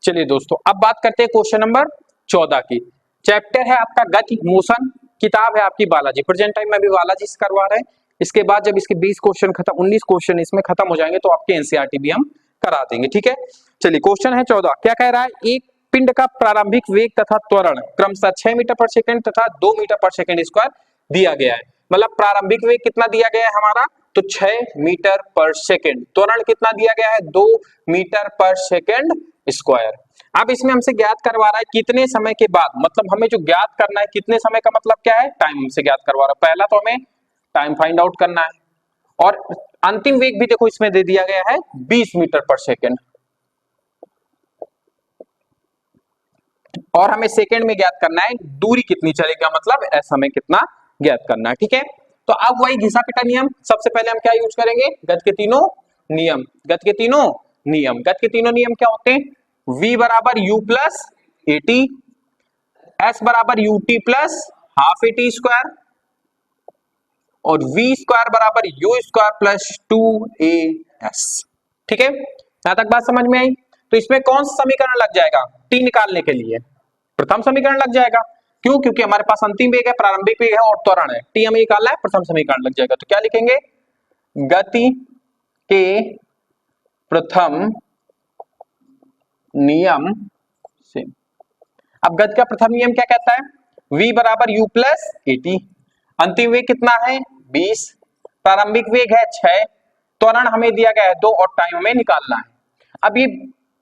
चलिए दोस्तों, अब बात करते हैं क्वेश्चन नंबर 14 की। चैप्टर है आपका गति मोशन, किताब है आपकी बालाजी। प्रेजेंट टाइम में भी बालाजी से करवा रहे हैं। इसके बाद जब इसके 20 क्वेश्चन खत्म, 19 क्वेश्चन इसमें खत्म हो जाएंगे तो आपके एनसीईआरटी भी हम करा देंगे। ठीक है, चलिए क्वेश्चन है 14। क्या कह रहा है? एक पिंड का प्रारंभिक वेग तथा त्वरण क्रमशः 6 मीटर पर सेकंड तथा 2 मीटर पर सेकंड स्क्वायर दिया गया है। मतलब प्रारंभिक वेग कितना दिया गया है हमारा? तो 6 मीटर पर सेकंड। त्वरण कितना दिया गया है? 2 मीटर पर सेकंड स्क्वायर। अब इसमें हमसे ज्ञात करवा रहा है कितने समय के बाद, मतलब हमें जो ज्ञात करना है कितने समय का मतलब क्या है? टाइम हमसे ज्ञात करवा रहा है। पहला तो हमें टाइम फाइंड आउट करना है और अंतिम वेग भी देखो इसमें दे दिया गया है 20 मीटर पर सेकंड, और हमें सेकंड में ज्ञात करना है दूरी कितनी चलेगा, मतलब ऐसा हमें कितना ज्ञात करना है। ठीक है, तो अब वही घिसा पिटा नियम। सबसे पहले हम क्या यूज करेंगे? गति के तीनों नियम। गति के तीनों नियम, गति के तीनों नियम क्या होते हैं? v बराबर u प्लस एटी, s बराबर ut plus half eighty square, और v स्क्वायर बराबर u स्क्वायर प्लस 2as। ठीक है, यहां तक बात समझ में आई? तो इसमें कौन सा समीकरण लग जाएगा t निकालने के लिए? प्रथम समीकरण लग जाएगा। क्यों? क्योंकि हमारे पास अंतिम वेग है, प्रारंभिक वेग है और त्वरण है। t हमें निकालना है, प्रथम समीकरण लग जाएगा। तो क्या लिखेंगे? गति के प्रथम नियम से। अब गति का प्रथम नियम क्या कहता है? v बराबर u प्लस एटी, अंतिम वेग कितना है? 20, प्रारंभिक वेग है 6, त्वरण हमें दिया गया है 2 और टाइम हमें निकालना है। अब ये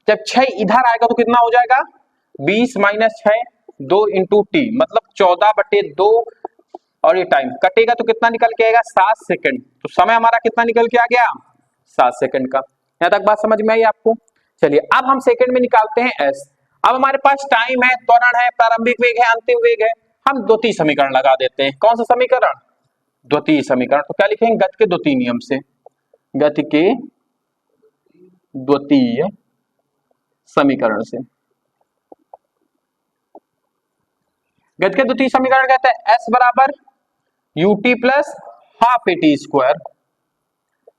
जब 6 इधर आएगा तो कितना हो जाएगा? 20 माइनस 6, 2 इंटू टी, मतलब 14/2, और ये टाइम कटेगा तो कितना निकल के आएगा? 7 सेकंड। तो समय हमारा कितना निकल के आ गया? 7 सेकंड का। यहां तक बात समझ में आई आपको? चलिए अब हम सेकंड में निकालते हैं s। अब हमारे पास टाइम है, त्वरण है, प्रारंभिक वेग है, अंतिम वेग है। हम द्वितीय समीकरण लगा देते हैं। कौन सा समीकरण? द्वितीय समीकरण। तो क्या लिखेंगे? गति के द्वितीय नियम से। गति के द्वितीय समीकरण से। गति के द्वितीय समीकरण कहते हैं s बराबर ut plus half eighty square.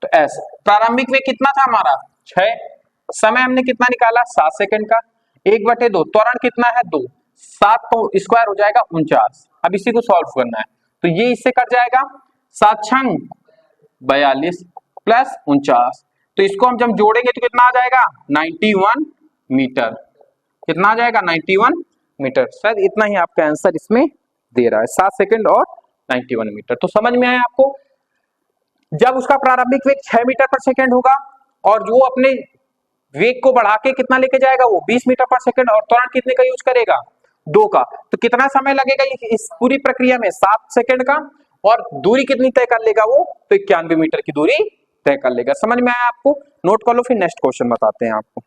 तो s प्रारंभिक वेग कितना था हमारा? 6, समय हमने कितना निकाला? 7 सेकंड का। 1/2, त्वरण कितना है? 2, 7 तो स्क्वायर हो जाएगा 49। अब इसी को सॉल्व करना है तो ये इससे कट जाएगा, 7 छंग 42 प्लस 49। तो इसको हम जब जोड़ेंगे तो कितना आ जाएगा? 91 मीटर। कितना आ जाएगा? 91 मीटर। शायद इतना ही आपका आंसर इसमें दे रहा है, 7 सेकंड और 91 मीटर। तो समझ में आया आपको? जब उसका प्रारंभिक वेग 6 मीटर पर सेकंड होगा और वो अपने वेग को बढ़ा के कितना लेके जाएगा? वो 20 मीटर पर सेकंड, और त्वरण कितने का यूज करेगा? 2 का। तो कितना समय लगेगा इस पूरी प्रक्रिया में? 7 सेकंड का। और दूरी कितनी तय कर लेगा वो? तो 91 मीटर की दूरी तय कर लेगा। समझ में आया आपको? नोट कर लो, फिर नेक्स्ट क्वेश्चन बताते हैं आपको।